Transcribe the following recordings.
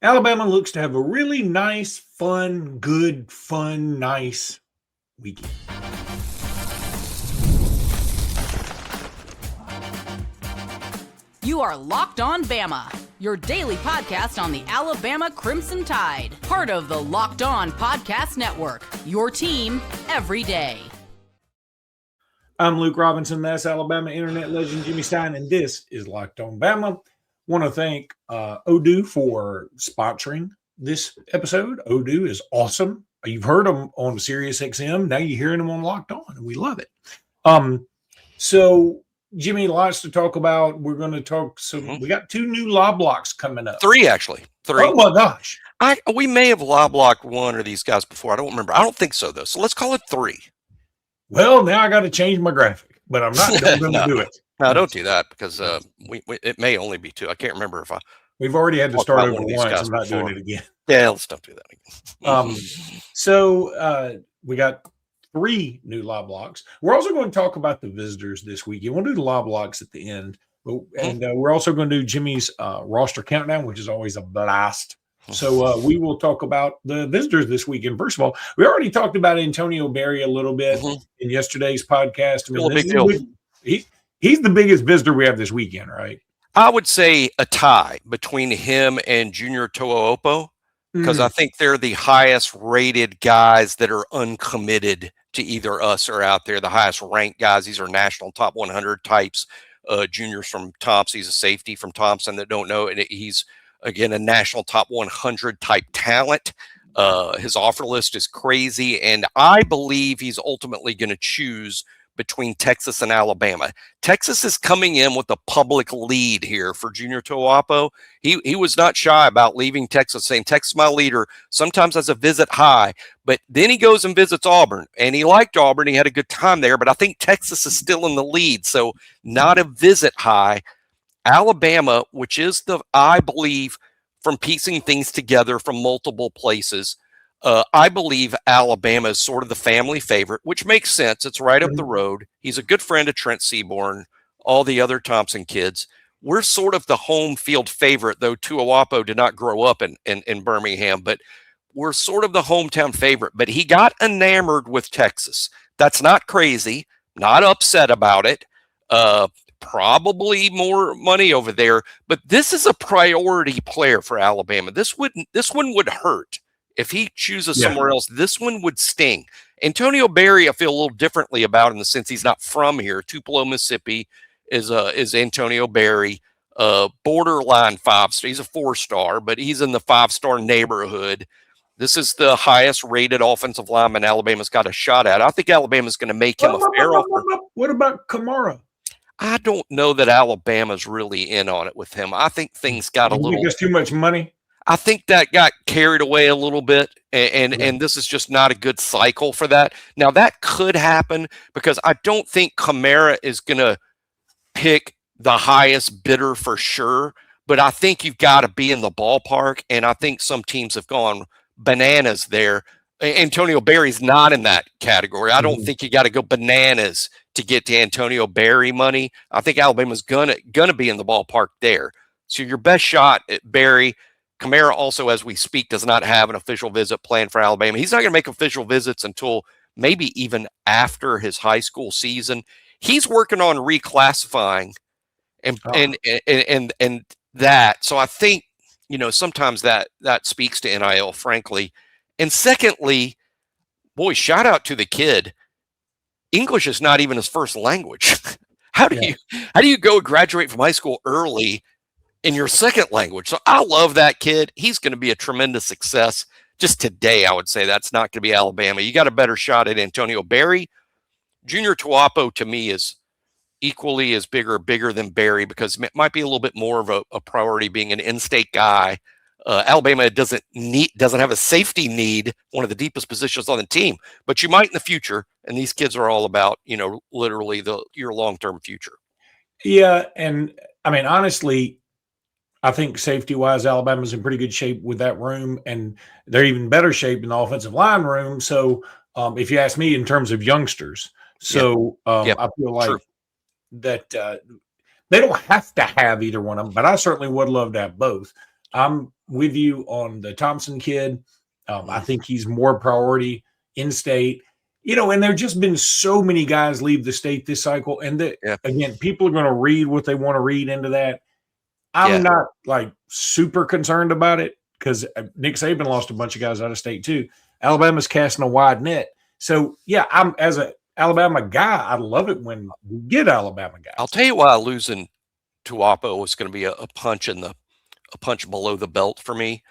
Alabama looks to have a really nice, nice weekend. You are Locked On Bama, your daily podcast on the Alabama Crimson Tide. Part of the Locked On Podcast Network, your team every day. I'm Luke Robinson. That's Alabama internet legend Jimmy Stein, and this is Locked On Bama. Want to thank Odoo for sponsoring this episode. Odoo is awesome. You've heard him on Sirius XM. Now you're hearing him on Locked On, and we love it. So Jimmy, lots to talk about. We're going to talk. So we got 2 new Loblocks coming up. 3, actually. 3. Oh my gosh. We may have Loblocked one of these guys before. I don't remember. I don't think so, though. So let's call it 3. Well, now I got to change my graphic, but I'm not going to do it. No, don't do that because it may only be 2. I can't remember if we've already had to start over once. I'm not doing it again. Yeah, let's don't do that again. So we got 3 new Loblocks. We're also going to talk about the visitors this weekend. We'll do the Loblocks at the end, and we're also going to do Jimmy's roster countdown, which is always a blast. So we will talk about the visitors this weekend. First of all, we already talked about Antonio Berry a little bit in yesterday's podcast. I mean, big deal. He's the biggest visitor we have this weekend, right? I would say a tie between him and Junior Tu'upo because I think they're the highest rated guys that are uncommitted to either us or out there, the highest ranked guys. These are national top 100 types. Junior's from Thompson. He's a safety from Thompson that don't know. And he's, again, a national top 100 type talent. His offer list is crazy. And I believe he's ultimately going to choose between Texas and Alabama. Texas is coming in with a public lead here for Junior Tu'upo. He was not shy about leaving Texas, saying, Texas, my leader, sometimes has a visit high. But then he goes and visits Auburn, and he liked Auburn. He had a good time there, but I think Texas is still in the lead, so not a visit high. Alabama, which is I believe, from piecing things together from multiple places, I believe Alabama is sort of the family favorite, which makes sense. It's right up the road. He's a good friend of Trent Seaborn, all the other Thompson kids. We're sort of the home field favorite, though Tu'upo did not grow up in Birmingham, but we're sort of the hometown favorite. But he got enamored with Texas. That's not crazy, not upset about it. Probably more money over there, but this is a priority player for Alabama. This one would hurt. If he chooses somewhere else, this one would sting. Antonio Berry, I feel a little differently about in the sense he's not from here. Tupelo, Mississippi is Antonio Berry, borderline 5-star. He's a 4-star, but he's in the 5-star neighborhood. This is the highest rated offensive lineman Alabama's got a shot at. I think Alabama's going to make him a fair offer. What about Kamara? I don't know that Alabama's really in on it with him. I think things got a little. Just too much money. I think that got carried away a little bit, and this is just not a good cycle for that. Now, that could happen because I don't think Kamara is going to pick the highest bidder for sure, but I think you've got to be in the ballpark, and I think some teams have gone bananas there. Antonio Berry's not in that category. I don't think you got to go bananas to get to Antonio Berry money. I think Alabama's gonna be in the ballpark there. So your best shot at Berry. Kamara also, as we speak, does not have an official visit planned for Alabama. He's not going to make official visits until maybe even after his high school season. He's working on reclassifying and that. So I think, sometimes that speaks to NIL, frankly. And secondly, boy, shout out to the kid. English is not even his first language. How do you go graduate from high school early in your second language? So I love that kid. He's going to be a tremendous success. Just today, I would say that's not going to be Alabama. You got a better shot at Antonio Berry. Junior Tu'upo, to me, is equally as bigger than Berry because it might be a little bit more of a priority being an in-state guy. Alabama doesn't have a safety need, one of the deepest positions on the team, but you might in the future. And these kids are all about, literally your long-term future. Yeah. And I mean, honestly, I think safety-wise, Alabama's in pretty good shape with that room, and they're even better shape in the offensive line room. So if you ask me in terms of youngsters, I feel like that they don't have to have either one of them, but I certainly would love to have both. I'm with you on the Thompson kid. I think he's more priority in state. And there have just been so many guys leave the state this cycle. And again, people are going to read what they want to read into that. I'm not like super concerned about it because Nick Saban lost a bunch of guys out of state too. Alabama's casting a wide net. So, I'm as an Alabama guy, I love it when we get Alabama guys. I'll tell you why losing Tu'upo was going to be a punch below the belt for me.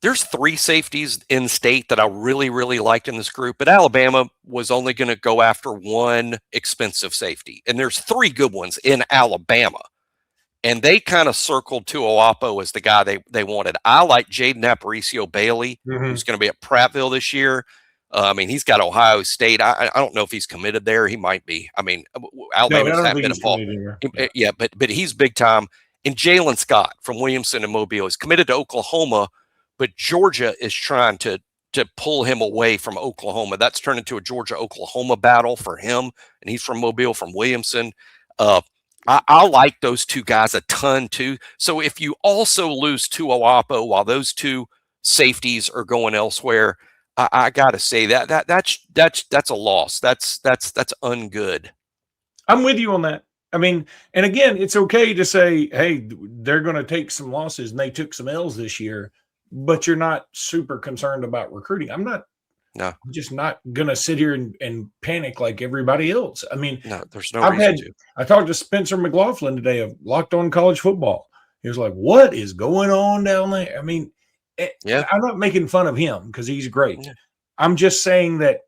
There's 3 safeties in state that I really, really liked in this group, but Alabama was only going to go after 1 expensive safety. And there's 3 good ones in Alabama. And they kind of circled Tu'upo as the guy they wanted. I like Jaden Aparicio Bailey, who's going to be at Prattville this year. He's got Ohio State. I don't know if he's committed there. He might be. Alabama's not been involved. Yeah, but he's big time. And Jalen Scott from Williamson and Mobile is committed to Oklahoma, but Georgia is trying to pull him away from Oklahoma. That's turned into a Georgia-Oklahoma battle for him, and he's from Mobile, from Williamson. I like those 2 guys a ton too. So if you also lose Tu'upo while those 2 safeties are going elsewhere, I got to say that's a loss. That's ungood. I'm with you on that. And again, it's okay to say, hey, they're going to take some losses and they took some L's this year, but you're not super concerned about recruiting. I'm just not going to sit here and panic like everybody else. No, there's no reason to. I talked to Spencer McLaughlin today of Locked On College Football. He was like, what is going on down there? I'm not making fun of him because he's great. Yeah. I'm just saying that,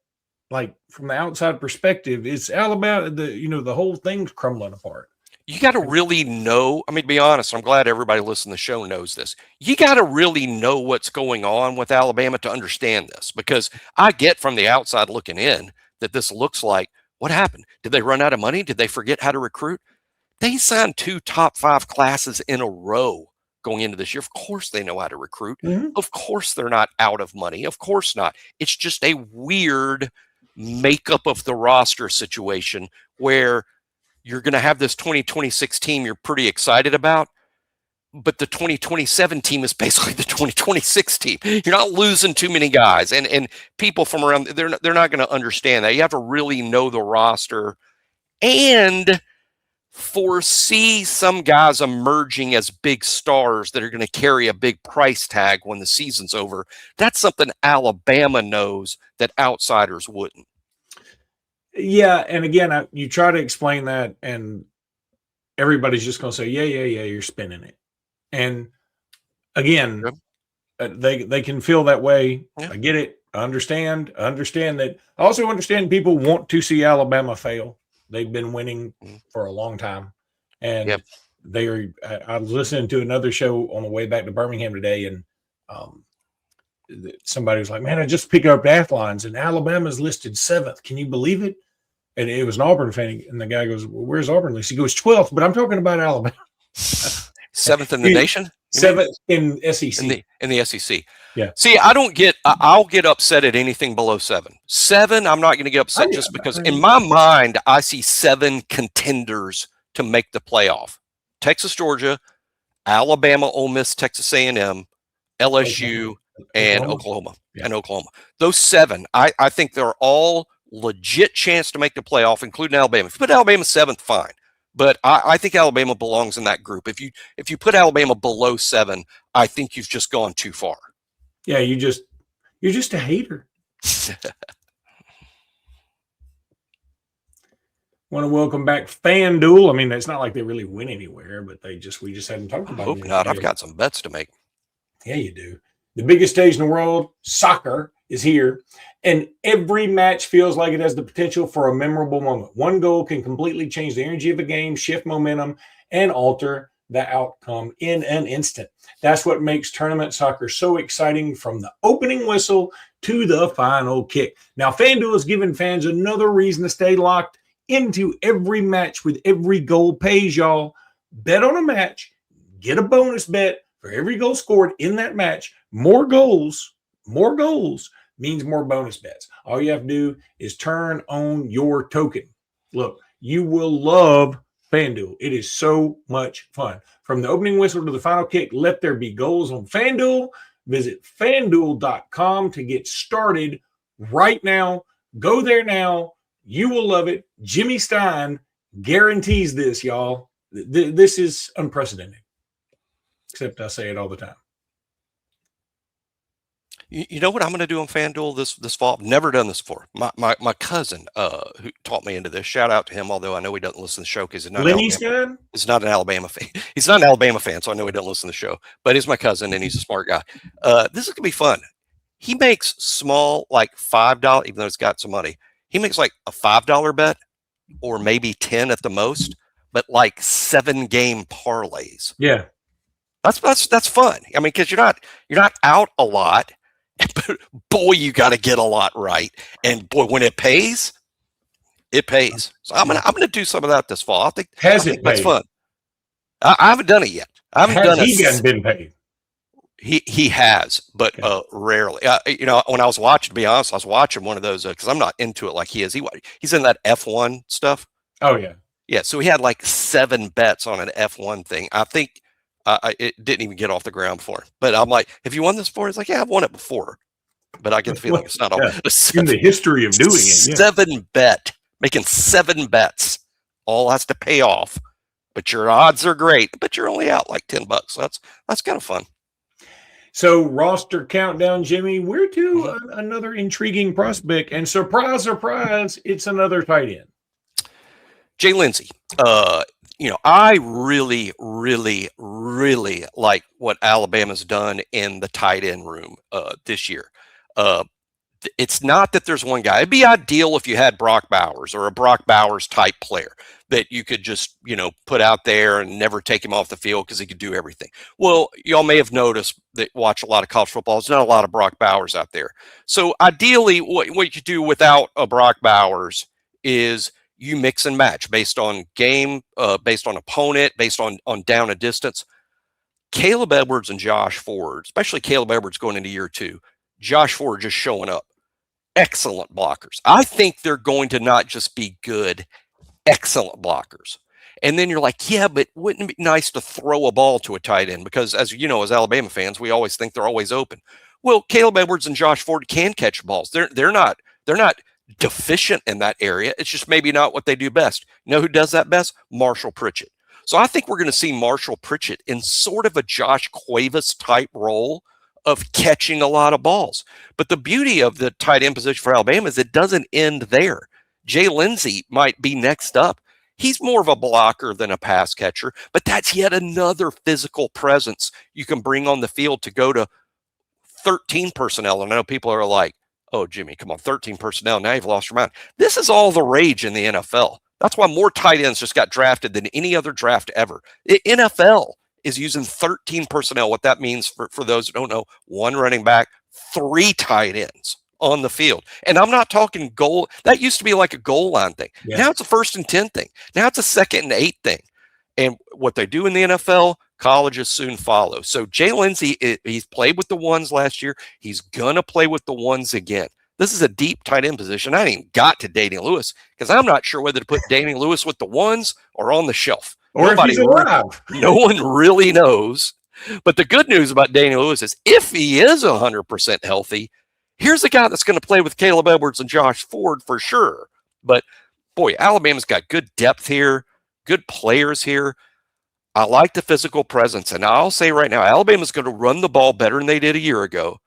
like, from the outside perspective, it's Alabama, the whole thing's crumbling apart. You got to really know. To be honest, I'm glad everybody listening to the show knows this. You got to really know what's going on with Alabama to understand this, because I get from the outside looking in that this looks like, what happened? Did they run out of money? Did they forget how to recruit? They signed 2 top 5 classes in a row going into this year. Of course they know how to recruit. Mm-hmm. Of course they're not out of money. Of course not. It's just a weird makeup of the roster situation where you're going to have this 2026 team you're pretty excited about, but the 2027 team is basically the 2026 team. You're not losing too many guys, and people from around, they're not going to understand that. You have to really know the roster and foresee some guys emerging as big stars that are going to carry a big price tag when the season's over. That's something Alabama knows that outsiders wouldn't. Yeah, and again, you try to explain that, and everybody's just going to say, yeah, you're spinning it. And again, they can feel that way. Yeah. I get it. I understand that. I also understand people want to see Alabama fail. They've been winning for a long time. And I was listening to another show on the way back to Birmingham today, and somebody was like, man, I just picked up Athlons, and Alabama's listed 7th. Can you believe it? And it was an Auburn fan. And the guy goes, well, where's Auburn listed? He goes, 12th, but I'm talking about Alabama. 7th in the nation? 7th in SEC. In the SEC. Yeah. See, I'll get upset at anything below 7. 7, I'm not going to get upset just because in my mind, I see 7 contenders to make the playoff. Texas, Georgia, Alabama, Ole Miss, Texas A&M, LSU, and Oklahoma. Yeah. And Oklahoma. Those 7, I think they're all legit chance to make the playoff, including Alabama. If you put Alabama 7th, fine. But I think Alabama belongs in that group. If you put Alabama below 7, I think you've just gone too far. Yeah, you're just a hater. Want to welcome back FanDuel. It's not like they really went anywhere, but we just hadn't talked about it. I hope not. I've got some bets to make. Yeah, you do. The biggest stage in the world, soccer, is here, and every match feels like it has the potential for a memorable moment. One goal can completely change the energy of a game, shift momentum, and alter the outcome in an instant. That's what makes tournament soccer so exciting, from the opening whistle to the final kick. Now, FanDuel is giving fans another reason to stay locked into every match with every goal pays, y'all. Bet on a match, get a bonus bet for every goal scored in that match. More goals means more bonus bets. All you have to do is turn on your token. Look, you will love FanDuel. It is so much fun. From the opening whistle to the final kick, let there be goals on FanDuel. Visit FanDuel.com to get started right now. Go there now. You will love it. Jimmy Stein guarantees this, y'all. This is unprecedented. Except I say it all the time. You know what I'm going to do on FanDuel this fall? I've never done this before. My cousin who taught me into this, shout out to him, although I know he doesn't listen to the show because he's not an Alabama fan. He's not an Alabama fan, so I know he doesn't listen to the show. But he's my cousin, and he's a smart guy. This is going to be fun. He makes small, like $5, even though it's got some money. He makes like a $5 bet or maybe 10 at the most, but like 7-game parlays. Yeah. That's fun. I mean, because you're not out a lot. But boy, you got to get a lot right, and boy, when it pays, it pays. So I'm gonna do some of that this fall. I think that's fun. I haven't done it yet. I haven't done it. He hasn't been paid. He has, but rarely. When I was watching, to be honest, I was watching one of those because I'm not into it like he is. He's in that F1 stuff. Oh yeah, yeah. So he had like 7 bets on an F1 thing. I think. It didn't even get off the ground before. But I'm like, have you won this before? It's like, yeah, I've won it before. But I get the feeling it's not all. In the history of doing it. 7 bet, making 7 bets. All has to pay off. But your odds are great. But you're only out like $10. So that's kind of fun. So roster countdown, Jimmy. We're to another intriguing prospect. And surprise, surprise, it's another tight end. Jay Lindsey. I really, really, really like what Alabama's done in the tight end room this year. It's not that there's one guy. It'd be ideal if you had Brock Bowers or a Brock Bowers type player that you could just, put out there and never take him off the field because he could do everything. Well, y'all may have noticed that watch a lot of college football. There's not a lot of Brock Bowers out there. So ideally, what you do without a Brock Bowers is you mix and match based on game, based on opponent, based on down and distance. Caleb Edwards and Josh Ford, especially Caleb Edwards going into year 2, Josh Ford just showing up. Excellent blockers. I think they're going to not just be good, excellent blockers. And then you're like, yeah, but wouldn't it be nice to throw a ball to a tight end? Because as you know, as Alabama fans, we always think they're always open. Well, Caleb Edwards and Josh Ford can catch balls. They're not deficient in that area. It's just maybe not what they do best. You know who does that best? Marshall Pritchett. So I think we're going to see Marshall Pritchett in sort of a Josh Cuevas type role of catching a lot of balls. But the beauty of the tight end position for Alabama is it doesn't end there. Jay Lindsey might be next up. He's more of a blocker than a pass catcher, but that's yet another physical presence you can bring on the field to go to 13 personnel. And I know people are like, oh, Jimmy, come on, 13 personnel. Now you've lost your mind. This is all the rage in the NFL. That's why more tight ends just got drafted than any other draft ever. The NFL is using 13 personnel. What that means for those who don't know, 1 running back, 3 tight ends on the field. And I'm not talking goal. That used to be like a goal line thing. Yeah. Now it's a 1st and 10 thing. Now it's a 2nd and 8 thing. And what they do in the NFL, colleges soon follow. So Jay Lindsey, he's played with the ones last year. He's going to play with the ones again. This is a deep tight end position. I ain't even got to Daniel Lewis because I'm not sure whether to put Daniel Lewis with the ones or on the shelf. Or if he's alive. No one really knows. But the good news about Daniel Lewis is if he is 100% healthy, here's a guy that's going to play with Caleb Edwards and Josh Ford for sure. But, boy, Alabama's got good depth here, good players here. I like the physical presence. And I'll say right now, Alabama's going to run the ball better than they did a year ago.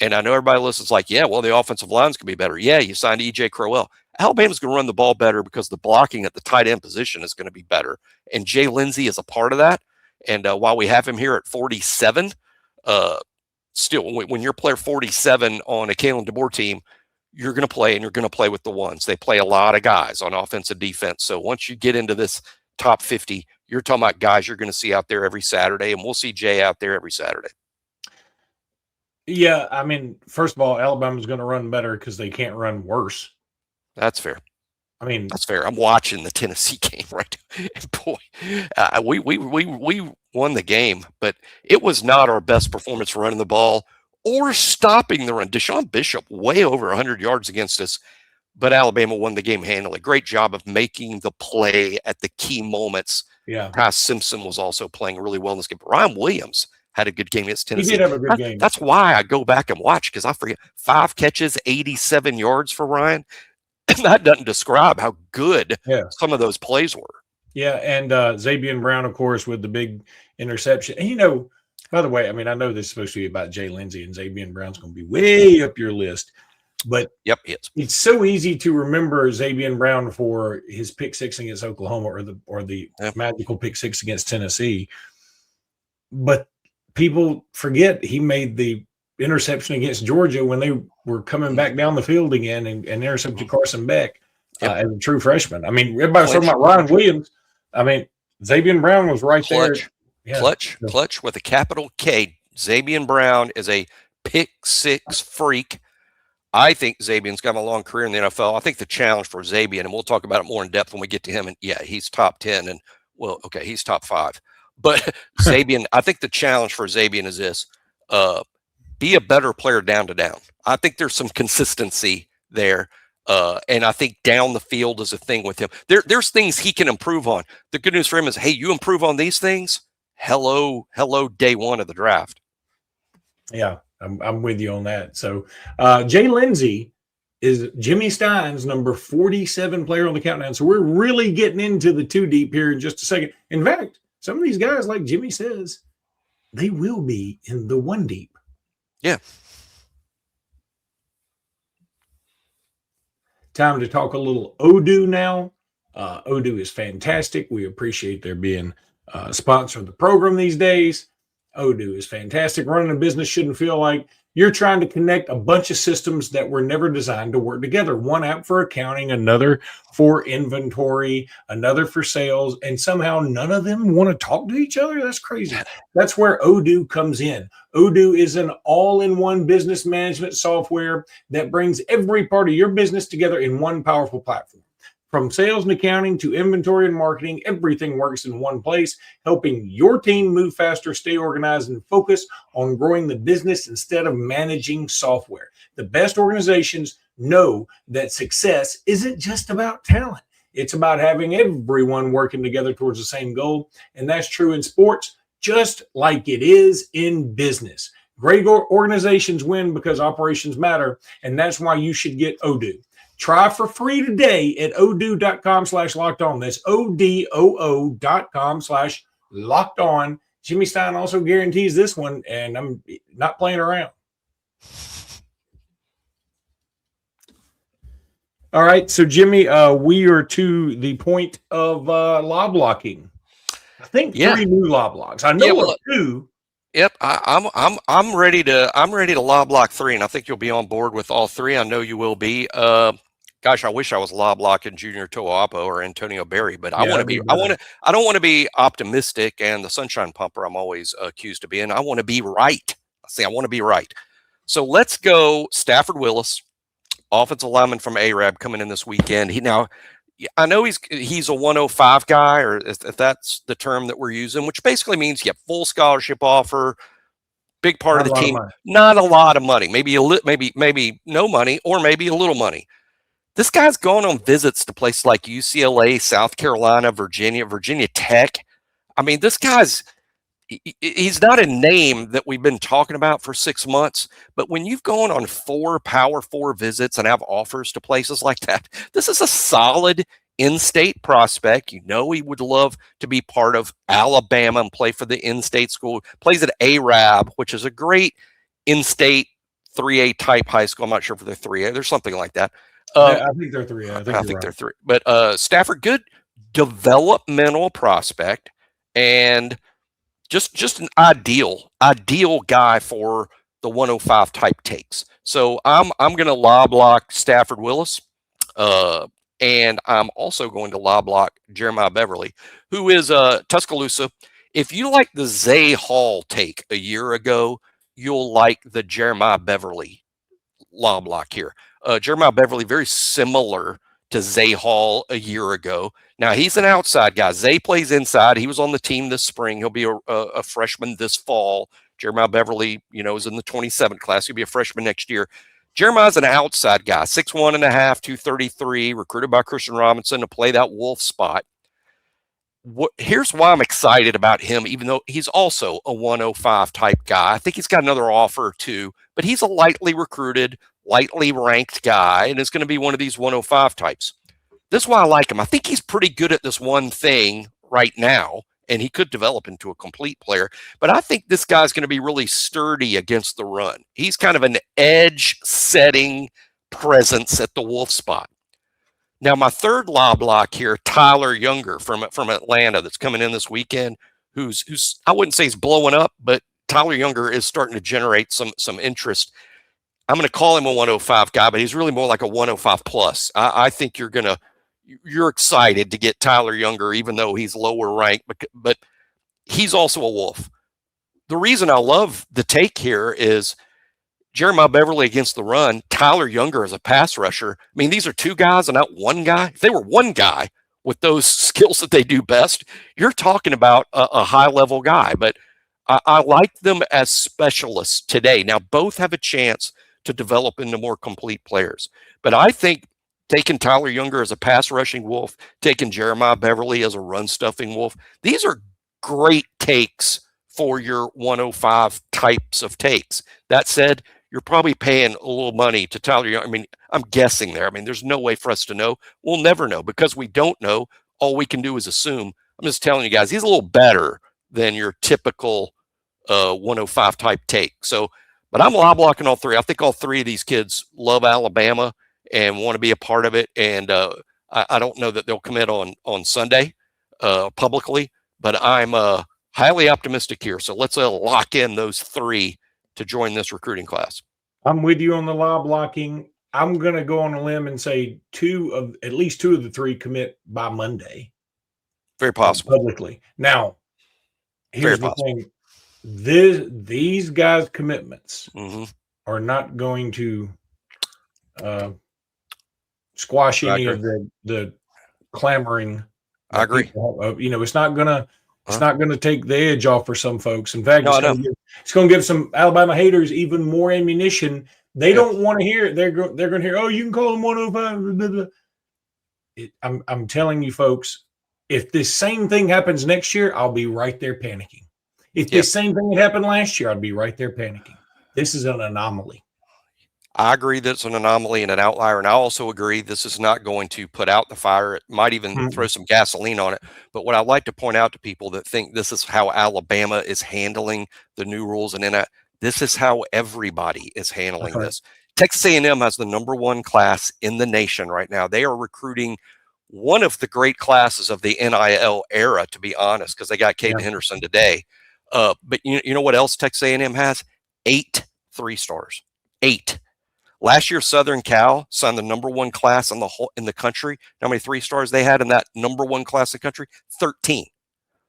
And I know everybody listens like, yeah, well, the offensive line's going to be better. Yeah, you signed E.J. Crowell. Alabama's going to run the ball better because the blocking at the tight end position is going to be better. And Jay Lindsey is a part of that. And while we have him here at 47, still, when you're player 47 on a Kalen DeBoer team, you're going to play and you're going to play with the ones. They play a lot of guys on offense and defense. So once you get into this top 50, you're talking about guys you're going to see out there every Saturday, and we'll see Jay out there every Saturday. Yeah, I mean, first of all, Alabama's going to run better because they can't run worse. That's fair. I mean, that's fair. I'm watching the Tennessee game right now. And boy, we won the game, but it was not our best performance running the ball or stopping the run. Deshaun Bishop way over 100 yards against us. but Alabama won the game handily. Great job of making the play at the key moments. Yeah. Ty Simpson was also playing really well in this game. Ryan Williams had a good game against Tennessee. He did have a good game. That's why I go back and watch, because I forget 5 catches, 87 yards for Ryan. And that doesn't describe how good some of those plays were. Yeah, and Xavier Brown, of course, with the big interception. And, by the way, I mean, I know this is supposed to be about Jay Lindsey, and Xavier Brown's going to be way up your list. But it's so easy to remember Xavier Brown for his pick six against Oklahoma or the magical pick six against Tennessee. But people forget he made the interception against Georgia when they were coming back down the field again and intercepted Carson Beck as a true freshman. I mean, everybody was talking about Ryan Williams. I mean, Xavier Brown was right there. Yeah. Clutch with a capital K. Xavier Brown is a pick six freak. I think Xavier's got a long career in the NFL. I think the challenge for Xavier, and we'll talk about it more in depth when we get to him, and he's top 10, and he's top 5. But Xavier, I think the challenge for Xavier is this: be a better player down to down. I think there's some consistency there. And I think down the field is a thing with him. There's things he can improve on. The good news for him is, hey, you improve on these things. Hello, day one of the draft. Yeah, I'm with you on that. So Jay Lindsey is Jimmy Stein's number 47 player on the countdown. So we're really getting into the 2 deep here in just a second. In fact, some of these guys, like Jimmy says, they will be in the 1 deep. Yeah. Time to talk a little Odoo now. Odoo is fantastic. We appreciate their being a sponsor of the program these days. Odoo is fantastic. Running a business shouldn't feel like you're trying to connect a bunch of systems that were never designed to work together. One app for accounting, another for inventory, another for sales, and somehow none of them want to talk to each other. That's crazy. That's where Odoo comes in. Odoo is an all-in-one business management software that brings every part of your business together in one powerful platform. From sales and accounting to inventory and marketing, everything works in one place, helping your team move faster, stay organized, and focus on growing the business instead of managing software. The best organizations know that success isn't just about talent. It's about having everyone working together towards the same goal. And that's true in sports, just like it is in business. Great organizations win because operations matter, and that's why you should get Odoo. Try for free today at odoo.com/lockedon. That's odoo.com/lockedon. Jimmy Stein also guarantees this one, and I'm not playing around. All right, so Jimmy, we are to the point of lob locking. I think 3 new Loblocks. I know 2. Yep, I'm ready to lob lock 3, and I think you'll be on board with all 3. I know you will be. Gosh, I wish I was lob locking Junior Tu'upo or Antonio Berry, but I don't want to be optimistic and the sunshine pumper I'm always accused of being. I want to be right. I want to be right. So let's go Stafford Willis, offensive lineman from Arab, coming in this weekend. I know he's a 105 guy, or if that's the term that we're using, which basically means you have full scholarship offer, big part of the team, not a lot of money, maybe no money, or maybe a little money. This guy's going on visits to places like UCLA, South Carolina, Virginia Tech. I mean, this guy's he's not a name that we've been talking about for 6 months, but when you've gone on 4 Power 4 visits and have offers to places like that, this is a solid in-state prospect. You know, he would love to be part of Alabama and play for the in-state school. Plays at Arab, which is a great in-state 3A type high school. I'm not sure if they're 3A. There's something like that. I think they're 3A. I think they're 3. But Stafford, good developmental prospect, and just an ideal guy for the 105 type takes. So I'm going to lob lock Stafford Willis, and I'm also going to lob lock Jeremiah Beverly, who is Tuscaloosa. If you like the Zay Hall take a year ago, you'll like the Jeremiah Beverly lob lock here. Jeremiah Beverly, very similar to Zay Hall a year ago. Now, he's an outside guy. Zay plays inside. He was on the team this spring. He'll be a freshman this fall. Jeremiah Beverly, is in the 27th class. He'll be a freshman next year. Jeremiah's an outside guy, 6'1 and a half, 233, recruited by Christian Robinson to play that wolf spot. Here's why I'm excited about him, even though he's also a 105 type guy. I think he's got another offer or two, but he's a lightly recruited, lightly ranked guy, and is going to be one of these 105 types. This is why I like him. I think he's pretty good at this one thing right now, and he could develop into a complete player. But I think this guy's going to be really sturdy against the run. He's kind of an edge-setting presence at the wolf spot. Now, my third Loblock here, Tyler Younger from Atlanta, that's coming in this weekend, who's I wouldn't say he's blowing up, but Tyler Younger is starting to generate some interest. I'm going to call him a 105 guy, but he's really more like a 105 plus. I think you're excited to get Tyler Younger, even though he's lower ranked, but he's also a wolf. The reason I love the take here is Jeremiah Beverly against the run, Tyler Younger as a pass rusher. I mean, these are two guys and not one guy. If they were one guy with those skills that they do best, you're talking about a high-level guy. But I like them as specialists today. Now, both have a chance to develop into more complete players. But I think taking Tyler Younger as a pass-rushing wolf, taking Jeremiah Beverly as a run-stuffing wolf, these are great takes for your 105 types of takes. That said, you're probably paying a little money to Tyler Young. I mean, I'm guessing there. I mean, there's no way for us to know. We'll never know because we don't know. All we can do is assume. I'm just telling you guys, he's a little better than your typical 105 type take. So, but I'm lob-blocking all three. I think all three of these kids love Alabama and want to be a part of it. And I don't know that they'll commit on Sunday publicly, but I'm highly optimistic here. So let's lock in those three to join this recruiting class. I'm with you on the lob blocking. I'm going to go on a limb and say at least two of the three commit by Monday. Very possible. Publicly. Now, here's the thing. These guys' commitments are not going to squash any of the clamoring. I agree. It's not going to it's not going to take the edge off for some folks. In fact, it's going to give some Alabama haters even more ammunition. They don't want to hear it. They're going to hear, oh, you can call them 105. Blah, blah. I'm telling you, folks, if this same thing happens next year, I'll be right there panicking. If this same thing had happened last year, I'd be right there panicking. This is an anomaly. I agree that it's an anomaly and an outlier, and I also agree this is not going to put out the fire. It might even throw some gasoline on it. But what I'd like to point out to people that think this is how Alabama is handling the new rules, and this is how everybody is handling this. Texas A&M has the #1 class in the nation right now. They are recruiting one of the great classes of the NIL era, to be honest, because they got Caden Henderson today. But you know what else Texas A&M has? 8 3-stars. 8. Last year, Southern Cal signed the #1 class in the country. How many 3-stars they had in that #1 class in the country? 13.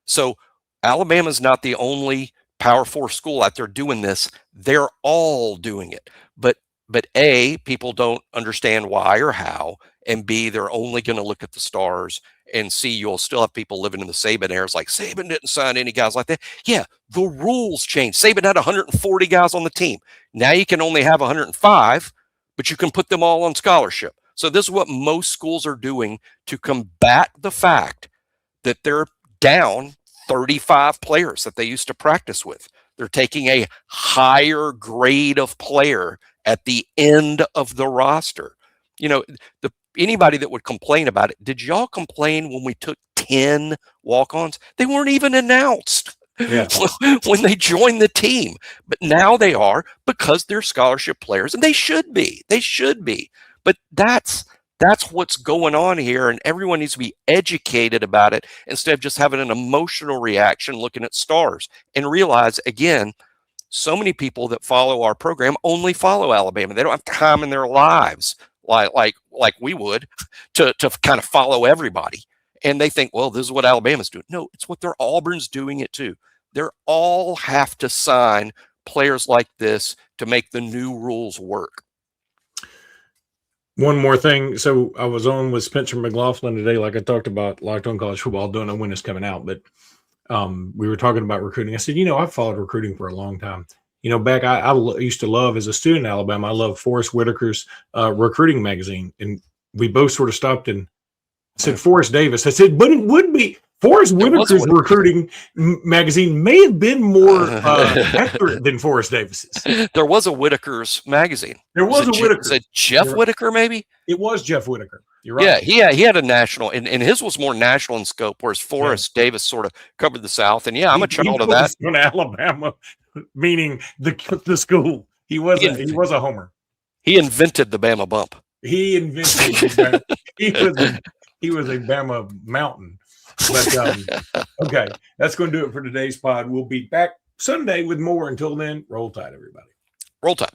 So Alabama's not the only Power 4 school out there doing this. They're all doing it. But A, people don't understand why or how, and B, they're only going to look at the stars, and C, you'll still have people living in the Saban era. It's like, Saban didn't sign any guys like that. Yeah, the rules changed. Saban had 140 guys on the team. Now you can only have 105, but you can put them all on scholarship. So this is what most schools are doing to combat the fact that they're down 35 players that they used to practice with. They're taking a higher grade of player at the end of the roster. Anybody that would complain about it, did y'all complain when we took 10 walk-ons? They weren't even announced when they joined the team. But now they are, because they're scholarship players, and they should be. But that's what's going on here, and everyone needs to be educated about it instead of just having an emotional reaction looking at stars, and realize, again, so many people that follow our program only follow Alabama. They don't have time in their lives like we would to kind of follow everybody. And they think, well, this is what Alabama's doing. No, it's what their Auburn's doing it too. They all have to sign players like this to make the new rules work. One more thing. So I was on with Spencer McLaughlin today, like I talked about Locked On College Football. Don't know when it's coming out, but we were talking about recruiting. I said, I've followed recruiting for a long time. back used to love as a student in Alabama. I loved Forrest Whitaker's recruiting magazine, and we both sort of stopped and said Forrest Davis. I said, but it would be Forrest Whitaker's recruiting magazine may have been more accurate than Forrest Davis's. There was a Whitaker's magazine. There was a Whitaker. Was it Jeff Whitaker, maybe? It was Jeff Whitaker. You're right. Yeah, he had a national, and his was more national in scope, whereas Forrest Davis sort of covered the South. And I'm a child of that. In Alabama, meaning the school. He was a homer. He invented the Bama bump. He invented. He was a Bama mountain. But okay, that's going to do it for today's pod. We'll be back Sunday with more. Until then, roll tide, everybody. Roll tide.